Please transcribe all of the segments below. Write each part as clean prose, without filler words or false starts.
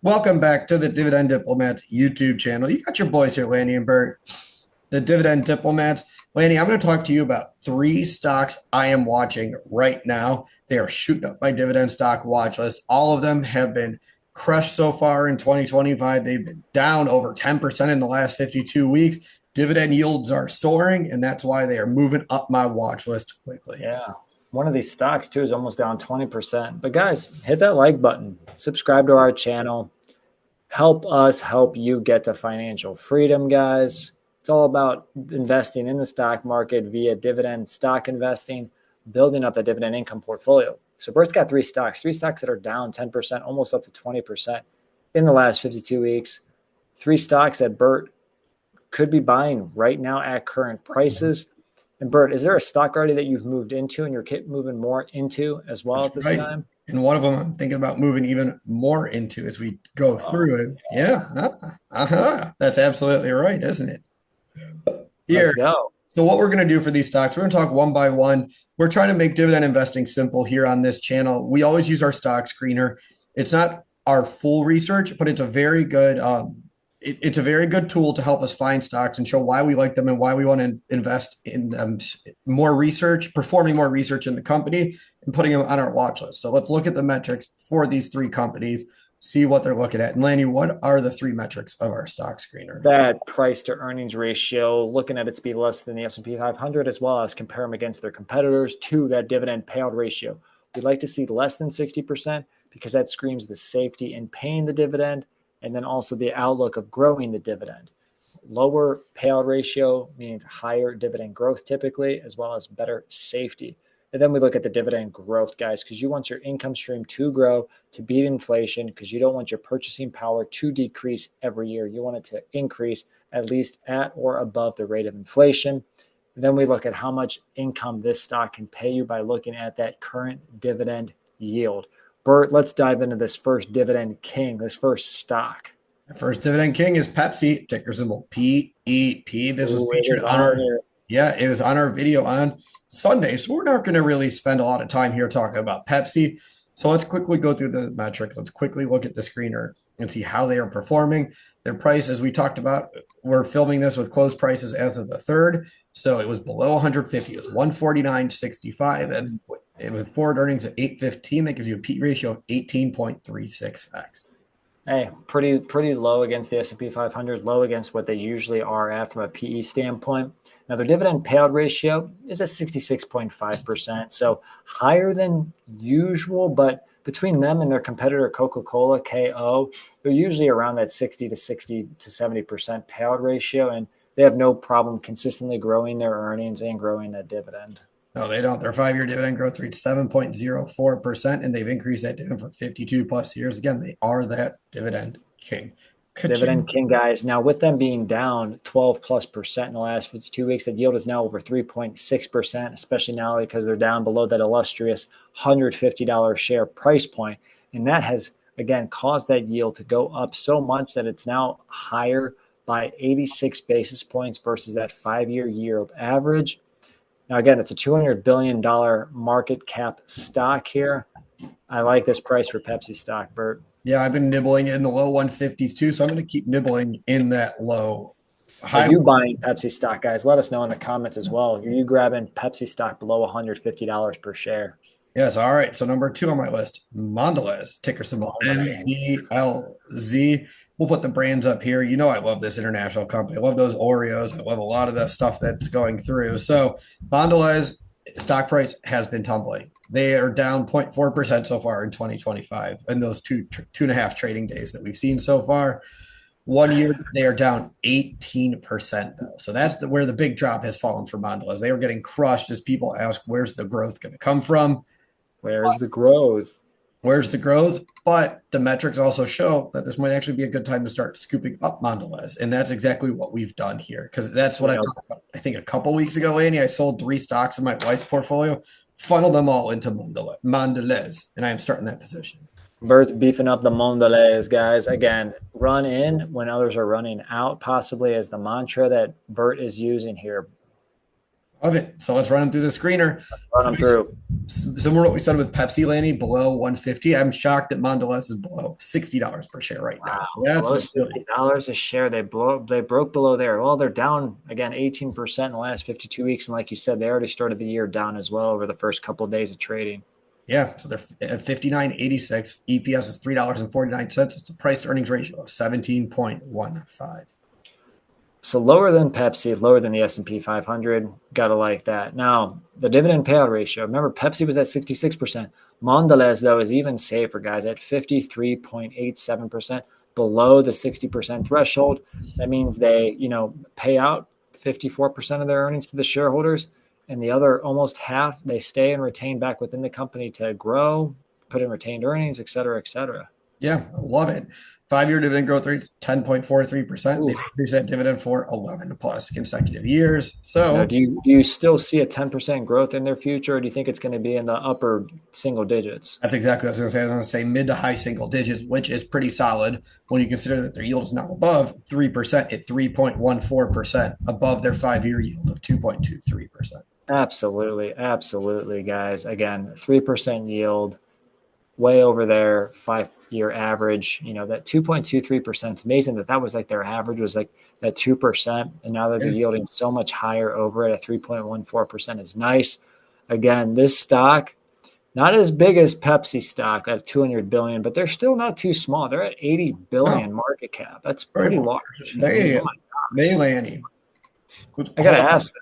Welcome back to the Dividend Diplomats YouTube channel. You got your boys here, Lanny and Bert, the Dividend Diplomats. Lanny, I'm going to talk to you about three stocks I am watching right now. They are shooting up my dividend stock watch list. All of them have been crushed so far in 2025. They've been down over 10% in the last 52 weeks. Dividend yields are soaring, and that's why they are moving up my watch list quickly. Yeah. One of these stocks, too, is almost down 20%. But guys, hit that like button, subscribe to our channel. Help us help you get to financial freedom, guys. It's all about investing in the stock market via dividend stock investing, building up the dividend income portfolio. So Bert's got three stocks that are down 10%, almost up to 20% in the last 52 weeks. Three stocks that Bert could be buying right now at current prices. And Bert, is there a stock already that you've moved into and you're moving more into as well That's at this right. time? And one of them I'm thinking about moving even more into as we go Oh, through it. Yeah. That's absolutely right, isn't it? let's Here. go. So what we're going to do for these stocks, we're going to talk one by one. We're trying to make dividend investing simple here on this channel. We always use our stock screener. It's not our full research, but it's a very good it's a very good tool to help us find stocks and show why we like them and why we want to invest in them. More research, performing more research in the company and putting them on our watch list. So let's look at the metrics for these three companies, see what they're looking at. And Lanny, what are the three metrics of our stock screener? That price to earnings ratio, looking at it to be less than the S&P 500, as well as compare them against their competitors. To that dividend payout ratio. We'd like to see less than 60% because that screams the safety in paying the dividend and then also the outlook of growing the dividend. Lower payout ratio means higher dividend growth typically, as well as better safety. And then we look at the dividend growth, guys, because you want your income stream to grow to beat inflation, because you don't want your purchasing power to decrease every year. You want it to increase at least at or above the rate of inflation. And then we look at how much income this stock can pay you by looking at that current dividend yield. Bert, let's dive into this first dividend king, this first stock. The first dividend king is Pepsi, ticker symbol PEP. This was featured on our it was on our video on Sunday. So we're not going to really spend a lot of time here talking about Pepsi. So let's quickly go through the metric. Let's quickly look at the screener and see how they are performing. Their price, as we talked about, we're filming this with closed prices as of the 3rd. So it was below 150. It was 149.65. And with forward earnings at 8.15, that gives you a P ratio of 18.36x. Hey, pretty low against the S&P 500, low against what they usually are at from a PE standpoint. Now, their dividend payout ratio is at 66.5%, so higher than usual, but between them and their competitor Coca-Cola, KO, they're usually around that 60 to 70% payout ratio, and they have no problem consistently growing their earnings and growing that dividend. No, they don't. Their 5-year dividend growth rate is 7.04%, and they've increased that dividend for 52 plus years. Again, they are that dividend king. Dividend king, guys. Now, with them being down 12+% in the last 52 weeks, the yield is now over 3.6%, especially now because they're down below that illustrious $150 share price point. And that has, again, caused that yield to go up so much that it's now higher by 86 basis points versus that 5-year yield average. Now, again, it's a $200 billion market cap stock here. I like this price for Pepsi stock, Bert. Yeah, I've been nibbling in the low 150s too, so I'm going to keep nibbling in that low. Are you buying Pepsi stock, guys? Let us know in the comments as well. Are you grabbing Pepsi stock below $150 per share? Yes, all right. So number 2 on my list, Mondelez, ticker symbol MDLZ. We'll put the brands up here. You know I love this international company. I love those Oreos. I love a lot of the stuff that's going through. So Mondelez stock price has been tumbling. They are down 0.4% so far in 2025 in those two and a half trading days that we've seen so far. 1 year, they are down 18% though. So that's where the big drop has fallen for Mondelez. They are getting crushed as people ask, where's the growth going to come from? Where's the growth? Where's the growth? But the metrics also show that this might actually be a good time to start scooping up Mondelez. And that's exactly what we've done here. Because that's what I talked about, I think, a couple weeks ago, Lanny. I sold 3 stocks in my wife's portfolio, funneled them all into Mondelez, and I am starting that position. Bert's beefing up the Mondelez, guys. Again, run in when others are running out, possibly as the mantra that Bert is using here. Love it. So let's run them through the screener. Run them through. Similar to what we said with Pepsi, Lanny, below 150. I'm shocked that Mondelez is below $60 per share right now. Wow, So that's below what's really $60 a share. They broke below there. Well, they're down again 18% in the last 52 weeks, and like you said, they already started the year down as well over the first couple of days of trading. yeah. So they're at 59.86. EPS is $3.49. It's a price to earnings ratio of 17.15. So lower than Pepsi, lower than the S&P 500. Gotta like that. Now the dividend payout ratio. Remember, Pepsi was at 66%. Mondelez though is even safer, guys, at 53.87%, below the 60% threshold. That means they, pay out 54% of their earnings to the shareholders, and the other almost half they stay and retain back within the company to grow, put in retained earnings, et cetera, et cetera. Yeah, love it. 5-year dividend growth rate's 10.43%. They've Ooh. increased that dividend for 11 plus consecutive years. Now, So do you still see a 10% growth in their future, or do you think it's going to be in the upper single digits? that's exactly what I was going to say. I was going to say mid to high single digits, which is pretty solid when you consider that their yield is now above 3% at 3.14%, above their 5-year yield of 2.23%. Absolutely, absolutely, guys. Again, 3% yield, way over their 5-year average. That 2.23%. It's amazing that was like their average was like that 2%, and now that they're Yeah. yielding so much higher over it at 3.14% is nice. Again, this stock not as big as Pepsi stock at 200 billion, but they're still not too small. They're at 80 billion No, market cap. That's very pretty large. large. I mean, They, oh my they, gosh. Lanny. I got Hold to on. ask them,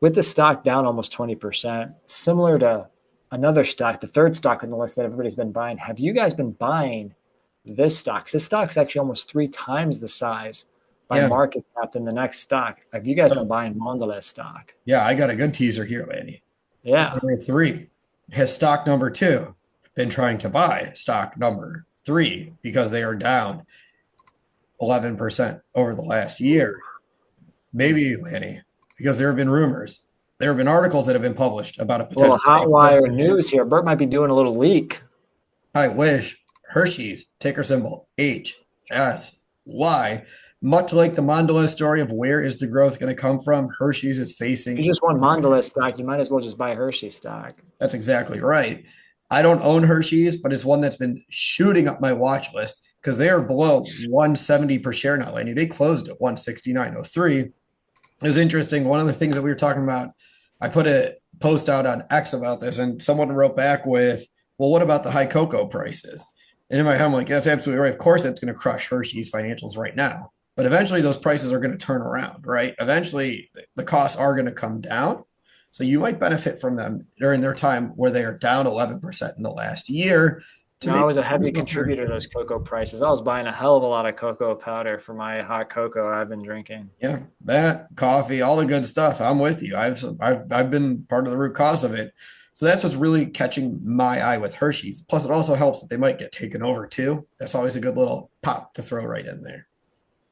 with the stock down almost 20%, similar to another stock, the third stock on the list that everybody's been buying, have you guys been buying this stock? This stock's actually almost 3 times the size by Yeah. market cap than the next stock. Have you guys been So, buying Mondelez stock? yeah, I got a good teaser here, Lanny. Yeah. Number 3 has stock number 2 been trying to buy stock number 3 because they are down 11% over the last year. Maybe, Lanny, because there have been rumors. There have been articles that have been published about a A little potential hot wire takeover. news here. Bert might be doing a little leak. I wish Hershey's, ticker symbol HSY, much like the Mondelez story of where is the growth going to come from, Hershey's is If you facing. just want Mondelez stock, you might as well just buy Hershey stock. That's exactly right. I don't own Hershey's, but it's one that's been shooting up my watch list because they are below 170 per share now, Lanny. They closed at 169.03. It was interesting. One of the things that we were talking about, I put a post out on X about this, and someone wrote back with, well, what about the high cocoa prices? And in my head, I'm like, that's absolutely right. Of course, it's going to crush Hershey's financials right now. But eventually, those prices are going to turn around, right? Eventually, the costs are going to come down. So you might benefit from them during their time where they are down 11% in the last year to I maybe. was a heavy contributor to those cocoa prices. I was buying a hell of a lot of cocoa powder for my hot cocoa I've been drinking. Yeah, that coffee, all the good stuff. I'm with you. I've been part of the root cause of it. So that's what's really catching my eye with Hershey's. Plus, it also helps that they might get taken over too. That's always a good little pop to throw right in there.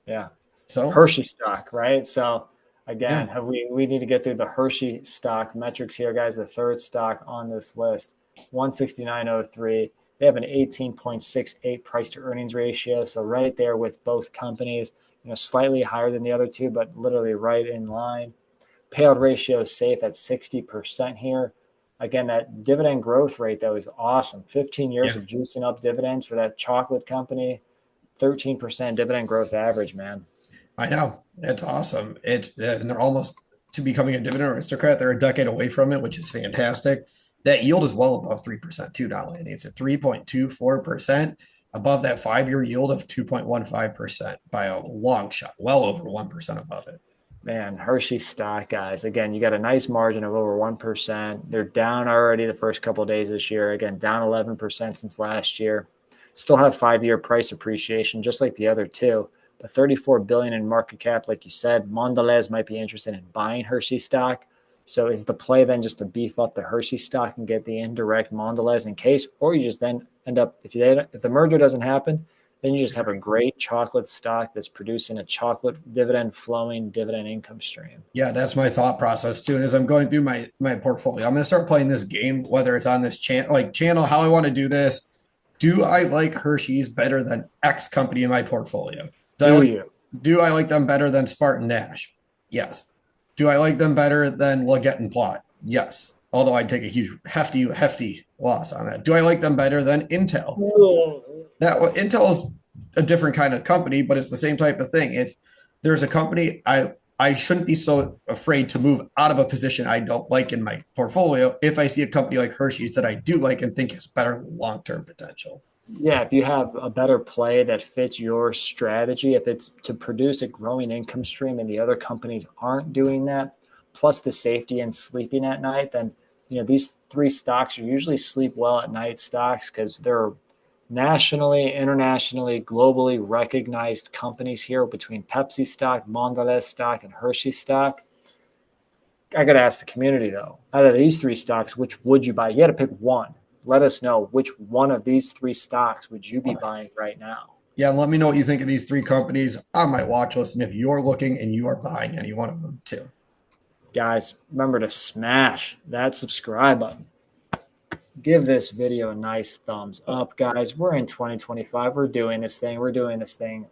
Yeah. So Hershey stock, right? So yeah, again, we need to get through the Hershey stock metrics here, guys. The third stock on this list, 169.03. They have an 18.68 price to earnings ratio. So right there with both companies, slightly higher than the other two, but literally right in line. Payout ratio is safe at 60% here. Again, that dividend growth rate, though, is awesome. 15 years yeah, of juicing up dividends for that chocolate company, 13% dividend growth average, man. I know it's awesome. And they're almost to becoming a dividend aristocrat. They're a decade away from it, which is fantastic. That yield is well above 3% too, Dolly. It's at 3.24%, above that 5-year yield of 2.15% by a long shot, well over 1% above it. Man, Hershey stock, guys. Again, you got a nice margin of over 1%. They're down already the first couple of days this year. Again, down 11% since last year. Still have 5-year price appreciation, just like the other two. But 34 billion in market cap, like you said, Mondelez might be interested in buying Hershey stock. So is the play then just to beef up the Hershey stock and get the indirect Mondelez in case, or you just then end up if the merger doesn't happen, then you just have a great chocolate stock that's producing a chocolate dividend flowing dividend income stream. Yeah, that's my thought process too. And as I'm going through my portfolio, I'm going to start playing this game, whether it's on this channel, how I want to do this. Do I like Hershey's better than X company in my portfolio? Do you? Do I like them better than Spartan Nash? Yes. Do I like them better than Leggett and Plot? Yes. Although I'd take a huge, hefty loss on that. Do I like them better than Intel? That Intel is a different kind of company, but it's the same type of thing. If there's a company, I shouldn't be so afraid to move out of a position I don't like in my portfolio if I see a company like Hershey's that I do like and think has better long-term potential. Yeah, if you have a better play that fits your strategy, if it's to produce a growing income stream and the other companies aren't doing that, plus the safety and sleeping at night, then these three stocks are usually sleep well at night stocks because they're nationally, internationally, globally recognized companies here between Pepsi stock, Mondelez stock, and Hershey stock. I got to ask the community though, out of these three stocks, which would you buy? You had to pick one. Let us know which one of these three stocks would you be buying right now? Yeah, and let me know what you think of these three companies on my watch list and if you're looking and you are buying any one of them too. Guys, remember to smash that subscribe button. Give this video a nice thumbs up, guys. We're in 2025. We're doing this thing. We're doing this thing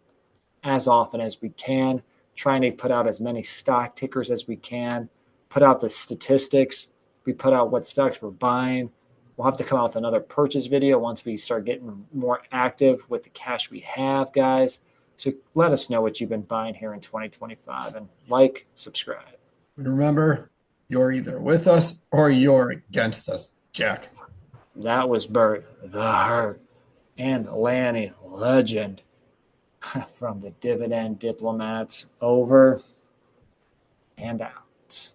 as often as we can, trying to put out as many stock tickers as we can, put out the statistics. We put out what stocks we're buying. We'll have to come out with another purchase video once we start getting more active with the cash we have, guys. So let us know what you've been buying here in 2025 and like, subscribe. And remember, you're either with us or you're against us, Jack. That was Bert, the Hurt, and Lanny, legend, from the Dividend Diplomats. Over and out.